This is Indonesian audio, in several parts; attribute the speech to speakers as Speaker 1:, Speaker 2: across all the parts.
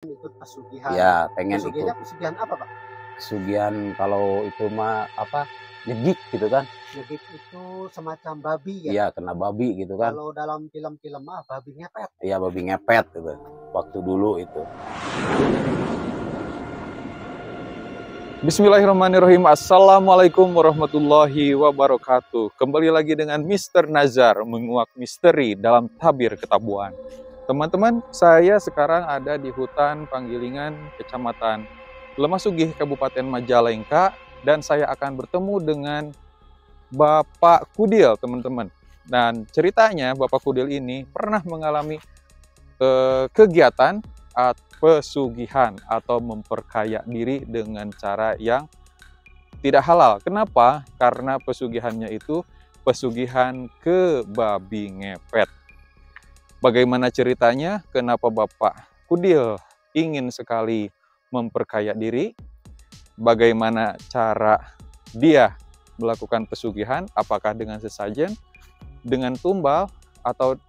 Speaker 1: Ikut pesugihan.
Speaker 2: Ya, pengen
Speaker 1: Pesugihannya
Speaker 2: ikut.
Speaker 1: pesugihan apa, Pak?
Speaker 2: Pesugihan kalau itu mah apa, nyegik gitu kan.
Speaker 1: Nyegik itu semacam babi ya?
Speaker 2: Iya, kena babi gitu kan.
Speaker 1: Kalau dalam film-film mah babi ngepet.
Speaker 2: Iya, babi ngepet gitu. Waktu dulu itu.
Speaker 3: Bismillahirrahmanirrahim. Assalamualaikum warahmatullahi wabarakatuh. Kembali lagi dengan Mr. Nazar menguak misteri dalam tabir ketabuhan. Teman-teman, saya sekarang ada di hutan Panggilingan, Kecamatan Lemah-Sugih, Kabupaten Majalengka, dan saya akan bertemu dengan Bapak Kudil, teman-teman. Dan ceritanya Bapak Kudil ini pernah mengalami kegiatan pesugihan atau memperkaya diri dengan cara yang tidak halal. Kenapa? Karena pesugihannya itu pesugihan ke babi ngepet. Bagaimana ceritanya? Kenapa Bapak Kudil ingin sekali memperkaya diri? Bagaimana cara dia melakukan pesugihan? Apakah dengan sesajen, dengan tumbal, atau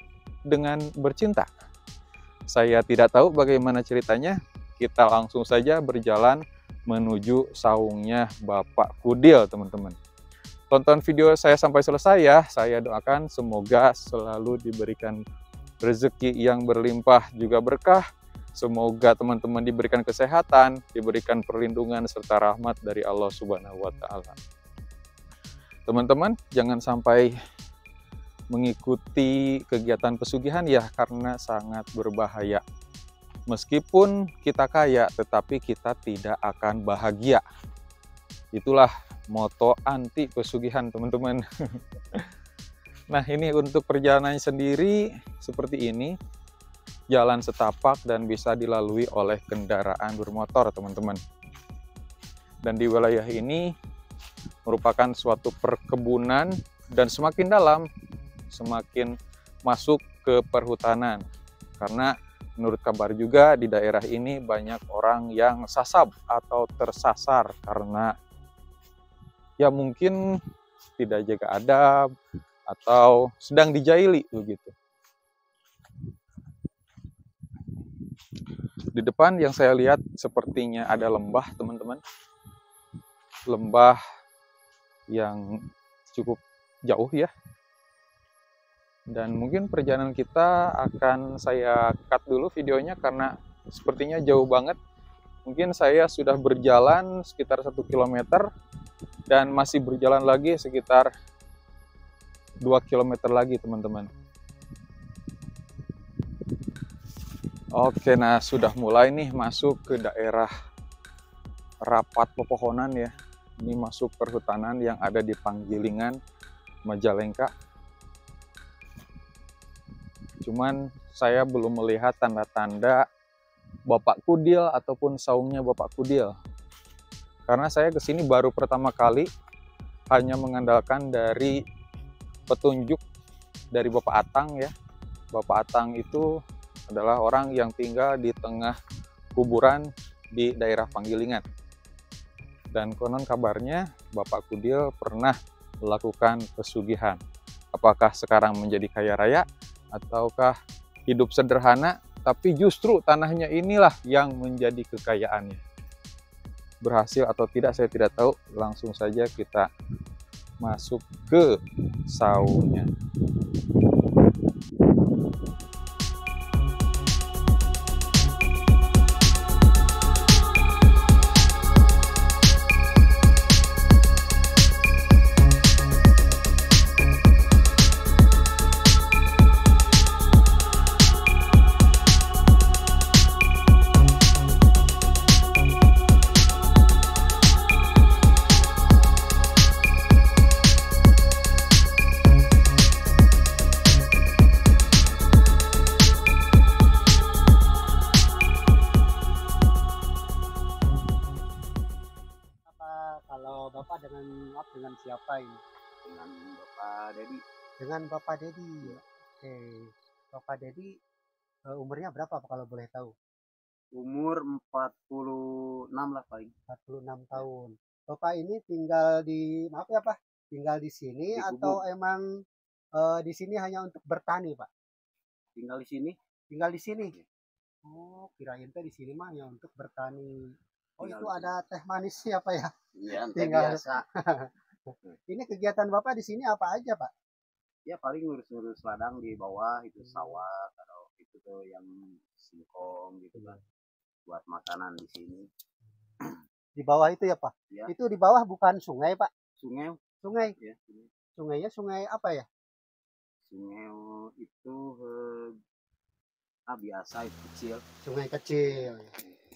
Speaker 3: dengan bercinta? Saya tidak tahu bagaimana ceritanya. Kita langsung saja berjalan menuju saungnya Bapak Kudil, teman-teman. Tonton video saya sampai selesai ya. Saya doakan semoga selalu diberikan rezeki yang berlimpah juga berkah. Semoga teman-teman diberikan kesehatan, diberikan perlindungan serta rahmat dari Allah Subhanahu wa Ta'ala. Teman-teman, jangan sampai mengikuti kegiatan pesugihan ya, karena sangat berbahaya. Meskipun kita kaya, tetapi kita tidak akan bahagia. Itulah moto anti pesugihan, teman-teman. Nah, ini untuk perjalanannya sendiri seperti ini. Jalan setapak dan bisa dilalui oleh kendaraan bermotor, teman-teman. Dan di wilayah ini merupakan suatu perkebunan, dan semakin dalam semakin masuk ke perhutanan, karena menurut kabar juga di daerah ini banyak orang yang sasab atau tersasar karena ya mungkin tidak jaga adab atau sedang dijaili begitu. Di depan yang saya lihat sepertinya ada lembah, teman-teman. Lembah yang cukup jauh ya. Dan mungkin perjalanan kita akan saya cut dulu videonya karena sepertinya jauh banget. Mungkin saya sudah berjalan sekitar 1 km dan masih berjalan lagi sekitar 2 km lagi, teman-teman. Oke, nah sudah mulai nih masuk ke daerah rapat pepohonan ya. Ini masuk perhutanan yang ada di Panggilingan, Majalengka. Cuman saya belum melihat tanda-tanda Bapak Kudil ataupun saungnya Bapak Kudil. Karena saya kesini baru pertama kali, hanya mengandalkan dari petunjuk dari Bapak Atang ya. Bapak Atang itu adalah orang yang tinggal di tengah kuburan di daerah Panggilingan. Dan konon kabarnya Bapak Kudil pernah melakukan pesugihan. Apakah sekarang menjadi kaya raya? Ataukah hidup sederhana, tapi justru tanahnya inilah yang menjadi kekayaannya. Berhasil atau tidak saya tidak tahu, langsung saja kita masuk ke saungnya.
Speaker 1: Kalau Bapak dengan siapa ini?
Speaker 2: Dengan Bapak Dedi.
Speaker 1: Dengan Bapak Dedi. Oke. Bapak Dedi umurnya berapa kalau boleh tahu?
Speaker 2: Umur 46 lah paling.
Speaker 1: 46 tahun. Bapak ini tinggal di, maaf ya Pak, tinggal di sini
Speaker 2: Di
Speaker 1: atau emang di sini hanya untuk bertani Pak?
Speaker 2: Tinggal di sini.
Speaker 1: Tinggal di sini. Oh, kirain teh di sini mah ya untuk bertani. Oh,
Speaker 4: Tinggal
Speaker 1: itu
Speaker 4: di sini.
Speaker 1: ada teh manisnya Pak ya?
Speaker 4: Iya, teh
Speaker 1: Tinggal.
Speaker 4: biasa.
Speaker 1: Ini kegiatan Bapak di sini apa aja, Pak?
Speaker 4: Ya paling ngurus-ngurus ladang di bawah itu sawah atau itu tuh yang singkong gitu kan buat makanan di sini.
Speaker 1: Di bawah itu ya, Pak?
Speaker 4: Ya,
Speaker 1: Itu di bawah bukan sungai, Pak?
Speaker 4: sungai
Speaker 1: Sungai.
Speaker 4: ya, sungai.
Speaker 1: Sungainya sungai apa ya?
Speaker 4: Sungai itu biasa itu kecil.
Speaker 1: Sungai kecil.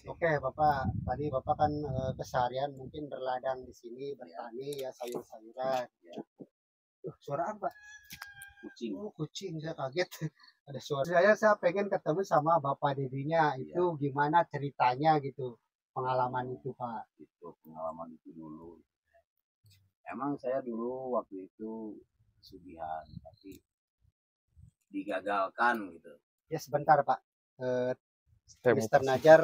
Speaker 1: Oke, Bapak. Tadi Bapak kan keseharian mungkin berladang di sini, bertani ya sayur-sayuran.
Speaker 4: Ya.
Speaker 1: Suara apa?
Speaker 4: Kucing.
Speaker 1: Oh, kucing, saya kaget. Ada suara. Saya pengen ketemu sama Bapak Dedinya. Itu gimana ceritanya gitu. Pengalaman itu, Pak.
Speaker 4: Itu pengalaman itu dulu. Emang saya dulu waktu itu pesugihan, tapi digagalkan gitu.
Speaker 1: Ya sebentar, Pak.
Speaker 3: Saya mau
Speaker 1: Mr.
Speaker 3: kasih.
Speaker 1: Najar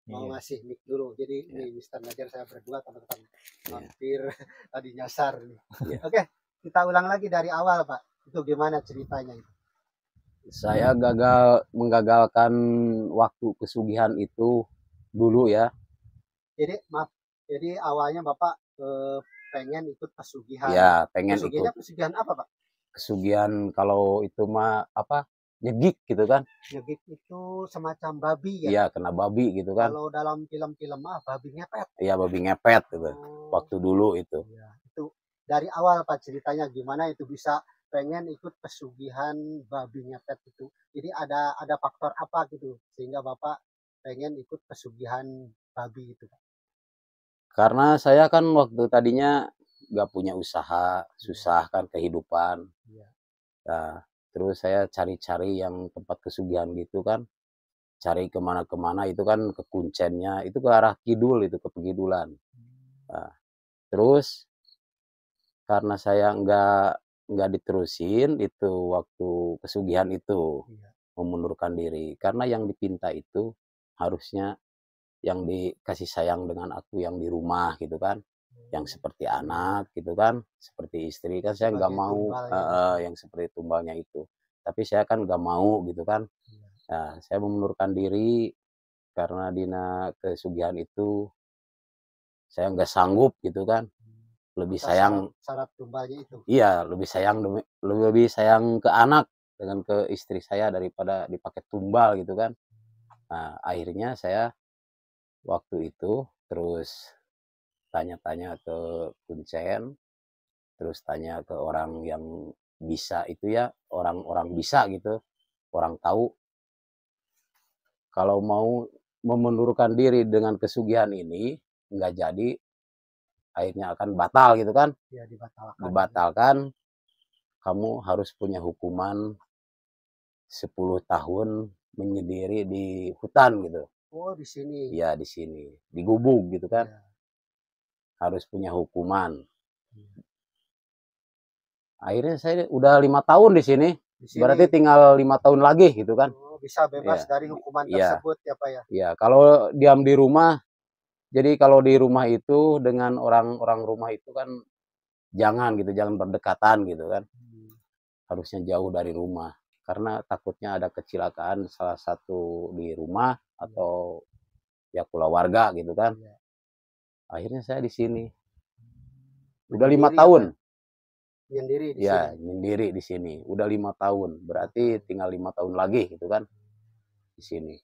Speaker 1: mau
Speaker 3: Iya.
Speaker 1: ngasih mic dulu. Jadi
Speaker 4: Iya.
Speaker 1: nih Mr. Najar saya berdua teman-teman
Speaker 4: Iya.
Speaker 1: hampir tadi nyasar nih.
Speaker 4: Iya.
Speaker 1: Oke, kita ulang lagi dari awal, Pak. Itu gimana ceritanya itu?
Speaker 2: Saya menggagalkan waktu pesugihan itu dulu ya.
Speaker 1: Jadi maaf, jadi awalnya Bapak pengen ikut pesugihan.
Speaker 2: Ya, pengen
Speaker 1: Pesugihannya
Speaker 2: ikut
Speaker 1: pesugihan apa, Pak?
Speaker 2: pesugihan kalau itu mah apa? Nyegik gitu kan.
Speaker 1: Nyegik itu semacam babi ya.
Speaker 2: Iya, kena babi gitu kan.
Speaker 1: Kalau dalam film-film mah babi ngepet.
Speaker 2: Iya, babi ngepet gitu.
Speaker 1: Oh,
Speaker 2: Waktu dulu itu.
Speaker 1: iya. Itu dari awal Pak ceritanya gimana itu bisa pengen ikut pesugihan babi ngepet itu. Jadi ada faktor apa gitu sehingga Bapak pengen ikut pesugihan babi itu, Pak?
Speaker 2: Karena saya kan waktu tadinya nggak punya usaha, susah kan kehidupan.
Speaker 1: Iya.
Speaker 2: Nah, terus saya cari-cari yang tempat pesugihan gitu kan. Cari kemana-kemana itu kan ke Kuncennya, itu ke arah kidul, itu ke Pegidulan. Nah, terus karena saya nggak diterusin itu waktu pesugihan itu,
Speaker 1: Iya.
Speaker 2: memundurkan diri. Karena yang dipinta itu harusnya yang dikasih sayang dengan aku yang di rumah gitu kan, yang seperti anak gitu kan, seperti istri kan saya nggak
Speaker 1: Sebagai
Speaker 2: mau
Speaker 1: tumbalnya.
Speaker 2: yang seperti tumbalnya itu. Tapi saya kan nggak mau gitu kan.
Speaker 1: Iya.
Speaker 2: Nah, saya mengundurkan diri karena dina kesugihan itu saya nggak sanggup gitu kan. Lebih
Speaker 1: Atas
Speaker 2: sayang,
Speaker 1: syarat tumbalnya itu.
Speaker 2: iya lebih sayang ke anak dengan ke istri saya daripada dipakai tumbal gitu kan. Nah, akhirnya saya waktu itu terus tanya-tanya ke Kuncen, terus tanya ke orang yang bisa itu ya, orang-orang bisa gitu, orang tahu kalau mau memundurkan diri dengan kesugihan ini nggak jadi, akhirnya akan batal gitu kan,
Speaker 1: Ya dibatalkan.
Speaker 2: dibatalkan, kamu harus punya hukuman 10 tahun menyendiri di hutan gitu.
Speaker 1: Oh, di sini.
Speaker 2: Ya di sini, di gubuk gitu kan,
Speaker 1: Ya.
Speaker 2: harus punya hukuman.
Speaker 1: Iya.
Speaker 2: Akhirnya saya udah 5 tahun di sini,
Speaker 1: Di sini.
Speaker 2: berarti tinggal 5 tahun lagi gitu kan.
Speaker 1: Oh, bisa bebas
Speaker 2: Iya.
Speaker 1: dari hukuman
Speaker 2: Iya.
Speaker 1: tersebut ya Pak ya.
Speaker 2: Ya kalau diam di rumah, jadi kalau di rumah itu dengan orang-orang rumah itu kan jangan gitu, jangan berdekatan gitu kan. Harusnya jauh dari rumah karena takutnya ada kecelakaan salah satu di rumah atau ya keluarga gitu kan.
Speaker 1: Iya.
Speaker 2: Akhirnya saya di sini udah 5
Speaker 1: Menyendiri
Speaker 2: tahun.
Speaker 1: ya, Pak? Menyendiri di
Speaker 2: Ya,
Speaker 1: sini.
Speaker 2: menyendiri di sini. Udah 5 tahun. Berarti tinggal 5 tahun lagi gitu kan di sini.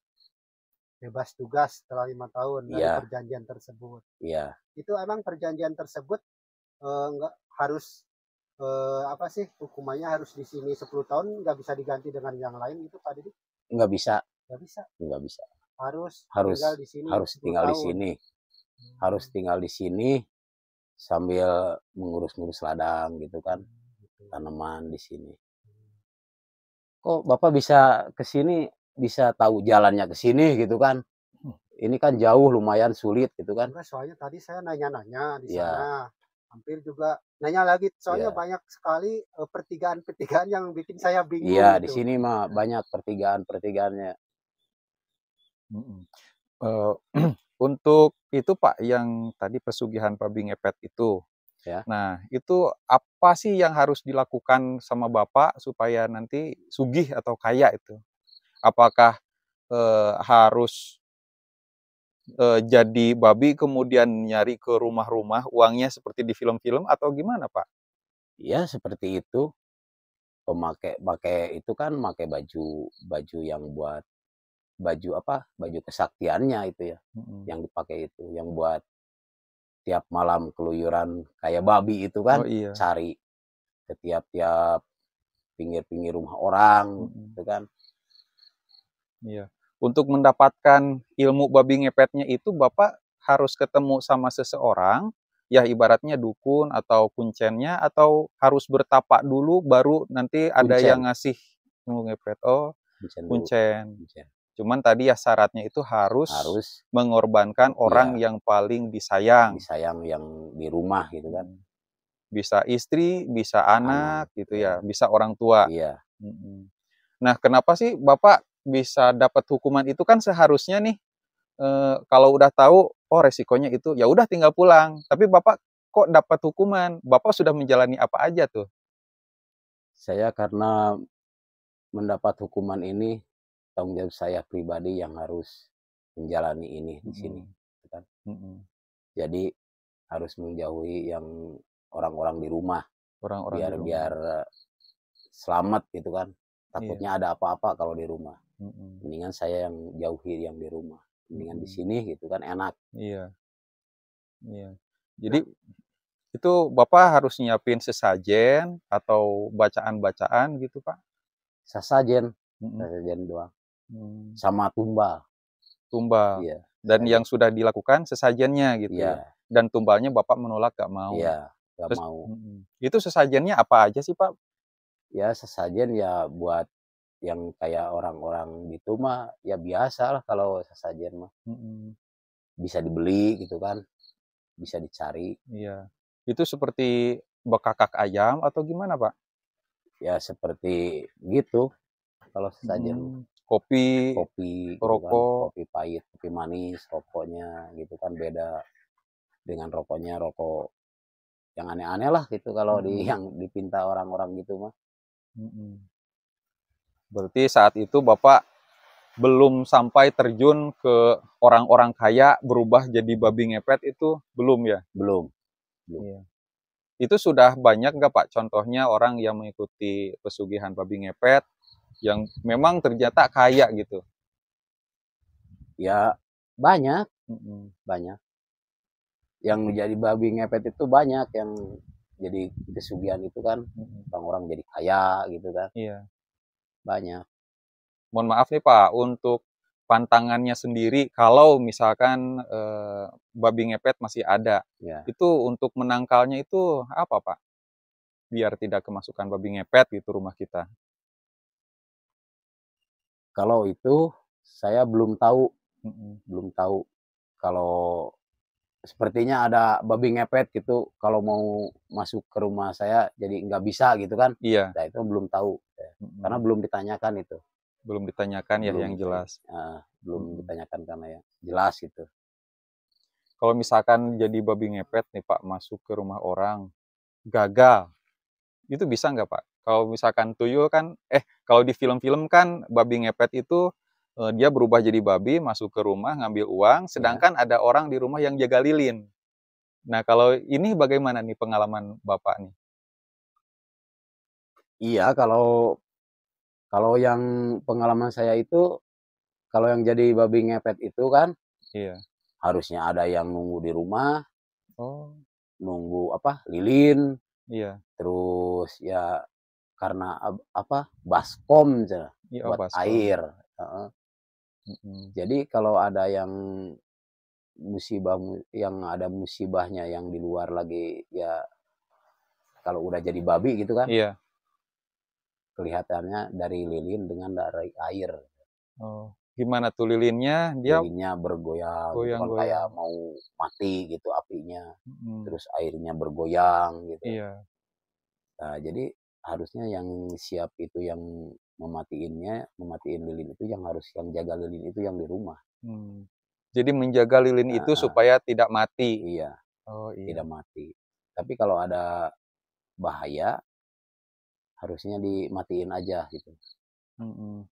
Speaker 1: Bebas tugas setelah 5 tahun dari
Speaker 2: Iya.
Speaker 1: perjanjian tersebut.
Speaker 2: Iya.
Speaker 1: Itu emang perjanjian tersebut nggak harus apa sih hukumannya harus di sini 10 tahun nggak bisa diganti dengan yang lain itu Pak Didi?
Speaker 2: Nggak bisa,
Speaker 1: Nggak bisa.
Speaker 2: nggak bisa.
Speaker 1: Harus
Speaker 2: Harus
Speaker 1: tinggal di sini
Speaker 2: harus
Speaker 1: 10
Speaker 2: tinggal di
Speaker 1: tahun.
Speaker 2: sini. Harus tinggal di sini sambil mengurus-ngurus ladang gitu kan,
Speaker 1: Gitu.
Speaker 2: tanaman di sini. Kok Bapak bisa ke sini, bisa tahu jalannya ke sini gitu kan? Ini kan jauh, lumayan sulit gitu kan?
Speaker 1: Enggak, soalnya tadi saya nanya-nanya di
Speaker 2: Iya.
Speaker 1: sana. Hampir juga nanya lagi, soalnya
Speaker 2: Iya.
Speaker 1: banyak sekali pertigaan-pertigaan yang bikin saya bingung
Speaker 2: Iya, di
Speaker 1: gitu.
Speaker 2: sini mah banyak pertigaan-pertigaannya.
Speaker 3: Untuk itu Pak, yang tadi pesugihan babi ngepet itu.
Speaker 2: Ya.
Speaker 3: Nah, itu apa sih yang harus dilakukan sama Bapak supaya nanti sugih atau kaya itu? Apakah harus jadi babi kemudian nyari ke rumah-rumah uangnya seperti di film-film atau gimana, Pak?
Speaker 2: Ya seperti itu. Pakai itu kan pakai baju yang buat baju apa, baju kesaktiannya itu ya, yang dipakai itu, yang buat tiap malam keluyuran kayak babi itu
Speaker 3: Oh
Speaker 2: kan,
Speaker 3: iya.
Speaker 2: cari ke tiap-tiap pinggir-pinggir rumah orang, gitu kan.
Speaker 3: Iya. Untuk mendapatkan ilmu babi ngepetnya itu Bapak harus ketemu sama seseorang, ya ibaratnya dukun atau kuncennya, atau harus bertapak dulu baru nanti ada
Speaker 2: Kuncen,
Speaker 3: yang ngasih ilmu ngepet? Oh,
Speaker 2: kuncen dulu,
Speaker 3: kuncen.
Speaker 2: kuncen.
Speaker 3: Cuman tadi ya syaratnya itu harus
Speaker 2: Harus
Speaker 3: mengorbankan orang
Speaker 2: iya,
Speaker 3: yang paling disayang.
Speaker 2: disayang yang di rumah gitu kan.
Speaker 3: Bisa istri, bisa anak
Speaker 2: Anak,
Speaker 3: gitu
Speaker 2: ya,
Speaker 3: ya, bisa orang tua.
Speaker 2: iya.
Speaker 3: Nah, kenapa sih Bapak bisa dapat hukuman itu? Kan seharusnya nih kalau udah tahu, oh resikonya itu, ya udah tinggal pulang. Tapi Bapak kok dapat hukuman? Bapak sudah menjalani apa aja tuh?
Speaker 2: Saya karena mendapat hukuman ini, tanggung jawab saya pribadi yang harus menjalani ini di sini, gitu kan. Jadi harus menjauhi yang orang-orang di rumah,
Speaker 3: Orang-orang di rumah.
Speaker 2: biar selamat gitu kan.
Speaker 3: Iya.
Speaker 2: Takutnya ada apa-apa kalau di rumah.
Speaker 3: Mm-mm.
Speaker 2: Mendingan saya yang jauhi yang di rumah. Mendingan di sini gitu kan enak.
Speaker 3: Iya, iya. Jadi itu Bapak harus nyiapin sesajen atau bacaan-bacaan gitu, Pak?
Speaker 2: Sasajen,
Speaker 3: Mm-mm.
Speaker 2: sasajen doang.
Speaker 3: Hmm.
Speaker 2: Sama tumbal.
Speaker 3: Tumbal.
Speaker 2: Iya.
Speaker 3: Dan
Speaker 2: sasajen.
Speaker 3: yang sudah dilakukan sesajennya gitu ya.
Speaker 2: Iya,
Speaker 3: Dan tumbalnya Bapak menolak gak mau.
Speaker 2: iya, gak
Speaker 3: Terus,
Speaker 2: mau.
Speaker 3: itu sesajennya apa aja sih, Pak?
Speaker 2: Ya sesajen ya buat yang kayak orang-orang gitu mah ya biasa lah kalau sesajen mah. Bisa dibeli gitu kan, bisa dicari.
Speaker 3: Iya. Itu seperti bekakak ayam atau gimana, Pak?
Speaker 2: Ya seperti gitu kalau sesajen.
Speaker 3: Kopi,
Speaker 2: Kopi gitu kan,
Speaker 3: rokok.
Speaker 2: kopi pahit, kopi manis, rokoknya gitu kan beda dengan rokok yang aneh-aneh lah gitu kalau yang dipinta orang-orang gitu mah.
Speaker 3: Berarti saat itu Bapak belum sampai terjun ke orang-orang kaya berubah jadi babi ngepet itu belum ya?
Speaker 2: Belum.
Speaker 3: Iya. Itu sudah banyak nggak Pak contohnya orang yang mengikuti pesugihan babi ngepet yang memang ternyata kaya gitu?
Speaker 2: Ya banyak, banyak. Yang jadi babi ngepet itu banyak yang jadi pesugihan itu kan, orang-orang jadi kaya gitu kan.
Speaker 3: Iya.
Speaker 2: Banyak.
Speaker 3: Mohon maaf nih Pak, untuk pantangannya sendiri kalau misalkan babi ngepet masih ada,
Speaker 2: Ya.
Speaker 3: itu untuk menangkalnya itu apa Pak? Biar tidak kemasukan babi ngepet gitu rumah kita.
Speaker 2: Kalau itu saya belum tahu, belum tahu. Kalau sepertinya ada babi ngepet gitu, kalau mau masuk ke rumah saya jadi nggak bisa gitu kan.
Speaker 3: Iya.
Speaker 2: Nah itu belum tahu, karena belum ditanyakan itu.
Speaker 3: Belum ditanyakan ya
Speaker 2: Belum
Speaker 3: yang jelas.
Speaker 2: belum ditanyakan karena yang jelas gitu.
Speaker 3: Kalau misalkan jadi babi ngepet nih Pak, masuk ke rumah orang, gagal, itu bisa nggak Pak? Kalau misalkan tuyul kan, kalau di film-film kan babi ngepet itu dia berubah jadi babi, masuk ke rumah, ngambil uang, sedangkan ada orang di rumah yang jaga lilin. Nah kalau ini bagaimana nih pengalaman Bapak nih?
Speaker 2: Iya, kalau yang pengalaman saya itu, kalau yang jadi babi ngepet itu kan,
Speaker 3: Iya.
Speaker 2: harusnya ada yang nunggu di rumah,
Speaker 3: Oh.
Speaker 2: nunggu apa, lilin,
Speaker 3: Iya.
Speaker 2: terus ya karena apa, baskom
Speaker 3: Iya,
Speaker 2: buat
Speaker 3: baskom.
Speaker 2: air. Jadi kalau ada yang ada musibahnya yang di luar lagi ya, kalau udah jadi babi gitu kan,
Speaker 3: Iya.
Speaker 2: kelihatannya dari lilin dengan dari air.
Speaker 3: Oh, gimana tuh lilinnya? Dia
Speaker 2: Lilinnya bergoyang gitu kan,
Speaker 3: goyang-goyang.
Speaker 2: kayak mau mati gitu apinya. Terus airnya bergoyang gitu.
Speaker 3: Iya.
Speaker 2: Nah, jadi harusnya yang siap itu yang mematiin lilin itu yang jaga lilin itu yang di rumah.
Speaker 3: Jadi menjaga lilin itu supaya tidak mati.
Speaker 2: Iya.
Speaker 3: Oh iya.
Speaker 2: Tidak mati. Tapi kalau ada bahaya harusnya dimatiin aja gitu.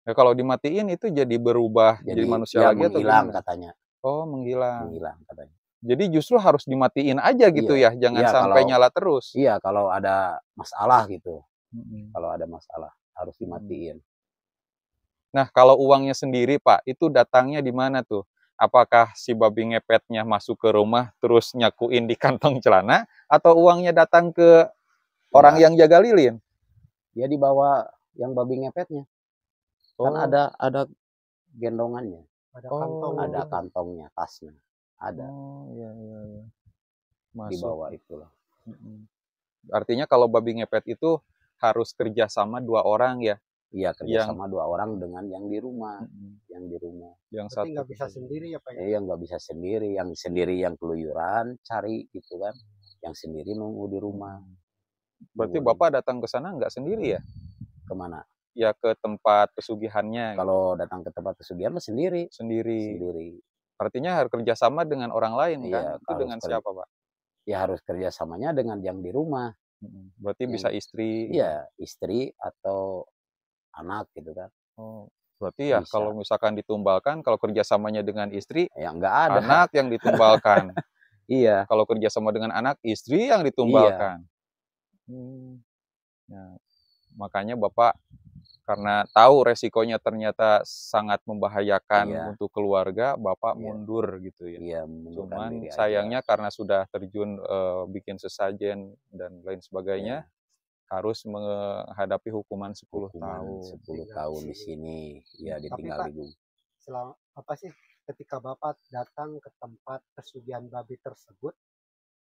Speaker 3: Ya, kalau dimatiin itu jadi berubah jadi
Speaker 2: Jadi
Speaker 3: manusia
Speaker 2: ya
Speaker 3: lagi atau
Speaker 2: menghilang
Speaker 3: gimana?
Speaker 2: katanya,
Speaker 3: Oh, menghilang.
Speaker 2: menghilang katanya.
Speaker 3: Jadi justru harus dimatiin aja gitu
Speaker 2: Iya,
Speaker 3: ya, jangan
Speaker 2: iya
Speaker 3: sampai
Speaker 2: kalau
Speaker 3: nyala terus.
Speaker 2: iya kalau ada masalah gitu,
Speaker 3: Mhm.
Speaker 2: kalau ada masalah harus
Speaker 3: Mhm.
Speaker 2: dimatiin.
Speaker 3: Nah, kalau uangnya sendiri, Pak, itu datangnya di mana tuh? Apakah si babi ngepetnya masuk ke rumah terus nyakuin di kantong celana atau uangnya datang ke orang
Speaker 2: Ya,
Speaker 3: yang jaga lilin?
Speaker 2: dia dibawa yang babi ngepetnya. Kan
Speaker 3: Oh,
Speaker 2: ada gendongannya,
Speaker 1: Ada kantong
Speaker 2: ada
Speaker 1: gitu.
Speaker 2: kantongnya, tasnya, ada
Speaker 3: Oh, iya, iya, iya.
Speaker 2: di
Speaker 3: Masuk.
Speaker 2: bawah itulah.
Speaker 3: Mhm. Artinya kalau babi ngepet itu harus kerjasama 2 orang ya,
Speaker 2: Iya
Speaker 3: yang
Speaker 2: kerjasama 2 orang dengan yang di rumah, yang di rumah.
Speaker 3: yang
Speaker 1: Berarti
Speaker 3: satu
Speaker 1: nggak bisa sendiri ya Pak ya?
Speaker 2: Yang nggak bisa sendiri yang keluyuran cari gitu kan, yang sendiri nunggu di rumah.
Speaker 3: Berarti
Speaker 2: Nunggu di
Speaker 3: Bapak datang ke sana nggak sendiri ya?
Speaker 2: kemana?
Speaker 3: Ya ke tempat pesugihannya
Speaker 2: Kalau datang ke tempat pesugihan mah sendiri,
Speaker 3: sendiri.
Speaker 2: sendiri.
Speaker 3: Artinya harus kerjasama dengan orang lain kan?
Speaker 2: Iya
Speaker 3: Itu dengan siapa, Pak?
Speaker 2: ya harus kerjasamanya dengan yang di rumah,
Speaker 3: Berarti bisa
Speaker 2: yang
Speaker 3: istri gitu.
Speaker 2: iya istri atau anak gitu kan,
Speaker 3: Oh, berarti ya
Speaker 2: bisa.
Speaker 3: kalau misalkan ditumbalkan, kalau kerjasamanya dengan istri,
Speaker 2: Ya nggak ada.
Speaker 3: anak yang ditumbalkan.
Speaker 2: Iya,
Speaker 3: Kalau kerjasama dengan anak, istri yang
Speaker 2: iya,
Speaker 3: ditumbalkan. Ya, makanya Bapak karena tahu resikonya ternyata sangat membahayakan
Speaker 2: iya,
Speaker 3: untuk keluarga, Bapak
Speaker 2: iya,
Speaker 3: mundur gitu ya.
Speaker 2: iya mengundurkan
Speaker 3: Cuman
Speaker 2: diri aja.
Speaker 3: sayangnya karena sudah terjun bikin sesajen dan lain sebagainya,
Speaker 2: Ya,
Speaker 3: harus menghadapi hukuman 10
Speaker 2: hukuman
Speaker 3: tahun.
Speaker 2: 10
Speaker 1: Tinggal di
Speaker 2: tahun di
Speaker 1: sini.
Speaker 2: sini, ya
Speaker 1: Tapi
Speaker 2: ditinggal
Speaker 1: Pak,
Speaker 2: di rumah.
Speaker 1: selama apa sih ketika Bapak datang ke tempat pesugihan babi tersebut,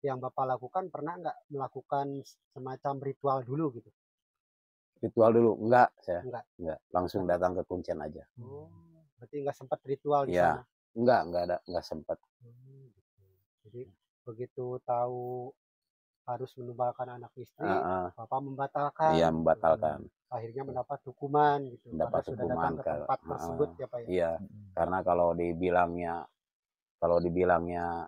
Speaker 1: yang Bapak lakukan pernah nggak melakukan semacam ritual dulu gitu?
Speaker 2: Ritual dulu, enggak saya,
Speaker 1: Enggak.
Speaker 2: enggak, langsung
Speaker 1: Karena
Speaker 2: datang ke kuncen aja.
Speaker 1: oh, berarti nggak sempat ritual di
Speaker 2: Iya,
Speaker 1: sana.
Speaker 2: enggak ada, enggak sempat.
Speaker 1: Gitu. Jadi begitu tahu harus menumbalkan anak istri,
Speaker 2: Heeh,
Speaker 1: Bapak membatalkan
Speaker 2: iya
Speaker 1: gitu.
Speaker 2: membatalkan,
Speaker 1: Akhirnya mendapat hukuman gitu karena
Speaker 2: mendapat
Speaker 1: sudah
Speaker 2: hukuman
Speaker 1: datang ke tempat tersebut ya Pak ya.
Speaker 2: iya, karena kalau dibilangnya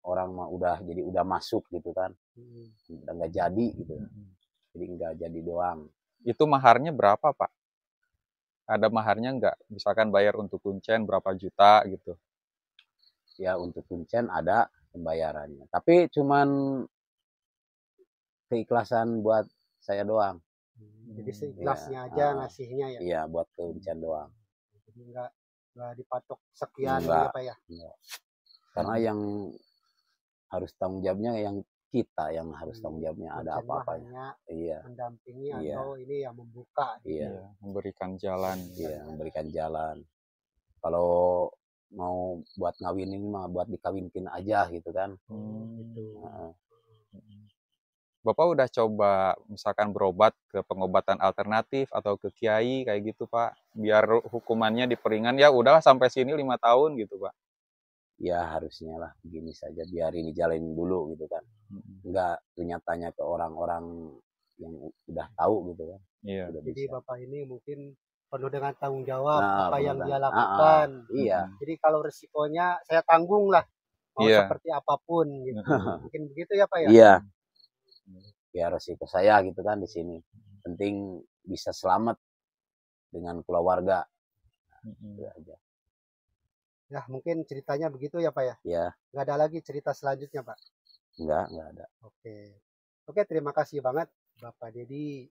Speaker 2: orang mah udah masuk gitu kan,
Speaker 1: Hmm.
Speaker 2: udah nggak jadi gitu, jadi nggak jadi doang.
Speaker 3: Itu maharnya berapa, Pak? Ada maharnya nggak? Misalkan bayar untuk kuncen berapa juta gitu.
Speaker 2: Ya untuk kuncen ada pembayarannya, tapi cuman keikhlasan buat saya doang.
Speaker 1: Jadi
Speaker 2: Iya,
Speaker 1: seikhlasnya aja ngasihnya ya.
Speaker 2: iya buat kuncen doang.
Speaker 1: Jadi nggak dipatok sekian ya
Speaker 2: Enggak,
Speaker 1: Pak ya.
Speaker 2: enggak. Karena yang harus tanggung jawabnya yang kita yang harus tanggung jawabnya ada
Speaker 1: Kuncen mah
Speaker 2: apa-apanya.
Speaker 1: hanya
Speaker 2: Iya,
Speaker 1: mendampingi
Speaker 2: iya,
Speaker 1: atau ini yang membuka.
Speaker 2: iya,
Speaker 3: Iya, memberikan jalan.
Speaker 2: iya, memberikan jalan. Kalau mau buat ngawinin mah buat dikawinkin aja gitu kan.
Speaker 1: Gitu.
Speaker 2: Heeh.
Speaker 3: Bapak udah coba misalkan berobat ke pengobatan alternatif atau ke kiai kayak gitu, Pak? Biar hukumannya diperingan ya udahlah sampai sini 5 tahun gitu, Pak.
Speaker 2: Ya harusnya lah begini saja biarin dijalanin dulu gitu kan. Enggak nyatanya ke orang-orang yang udah tahu gitu kan.
Speaker 3: Iya.
Speaker 2: Udah
Speaker 1: Jadi
Speaker 2: bisa.
Speaker 1: Bapak ini mungkin penuh dengan tanggung jawab
Speaker 2: Nah,
Speaker 1: apa yang dia
Speaker 2: pemegang.
Speaker 1: lakukan.
Speaker 2: Iya,
Speaker 1: Jadi kalau resikonya saya tanggung lah. Mau
Speaker 3: Iya.
Speaker 1: seperti apapun gitu. Mungkin begitu ya Pak ya.
Speaker 2: iya. Ya resiko saya gitu kan di sini. Penting bisa selamat dengan keluarga. Itu aja.
Speaker 1: Ya mungkin ceritanya begitu ya Pak ya.
Speaker 2: Ya,
Speaker 1: Nggak ada lagi cerita selanjutnya Pak.
Speaker 2: enggak ada.
Speaker 1: Oke, terima kasih banget Bapak Dedi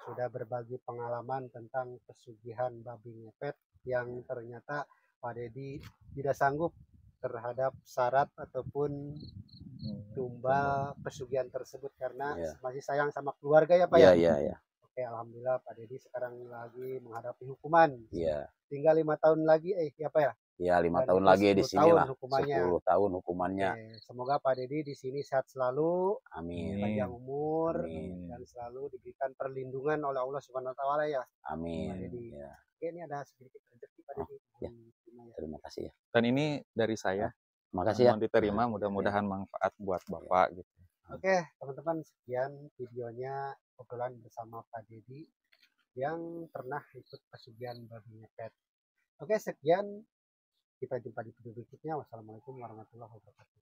Speaker 1: sudah berbagi pengalaman tentang pesugihan babi ngepet yang ternyata Pak Dedi tidak sanggup terhadap syarat ataupun tumbal pesugihan tersebut karena
Speaker 2: Iya.
Speaker 1: masih sayang sama keluarga ya Pak
Speaker 2: Iya,
Speaker 1: ya.
Speaker 2: iya, iya.
Speaker 1: Oke, alhamdulillah Pak Dedi sekarang lagi menghadapi hukuman.
Speaker 2: Iya.
Speaker 1: Tinggal 5 tahun lagi ya Pak ya.
Speaker 2: Ya 5
Speaker 1: Dan
Speaker 2: tahun
Speaker 1: itu
Speaker 2: lagi di
Speaker 1: 10
Speaker 2: sini
Speaker 1: tahun
Speaker 2: lah.
Speaker 1: hukumannya.
Speaker 2: 10 tahun hukumannya.
Speaker 1: Oke, semoga Pak Dedi di sini sehat selalu,
Speaker 2: Amin.
Speaker 1: panjang umur,
Speaker 2: Amin.
Speaker 1: dan selalu diberikan perlindungan oleh Allah Subhanahu Wa Taala ya.
Speaker 2: Amin.
Speaker 1: Pak Dedi.
Speaker 2: Ya.
Speaker 1: Oke, ini ada sedikit rezeki Pak Dedi.
Speaker 2: ya. Terima kasih ya.
Speaker 3: Dan ini dari saya.
Speaker 2: Makasih ya.
Speaker 3: Mohon diterima, mudah-mudahan manfaat buat Bapak gitu.
Speaker 1: Oke, teman-teman, sekian videonya obrolan bersama Pak Dedi yang pernah ikut pesugihan babi ngepet. Oke, sekian. Kita jumpa di video berikutnya. Wassalamualaikum warahmatullahi wabarakatuh.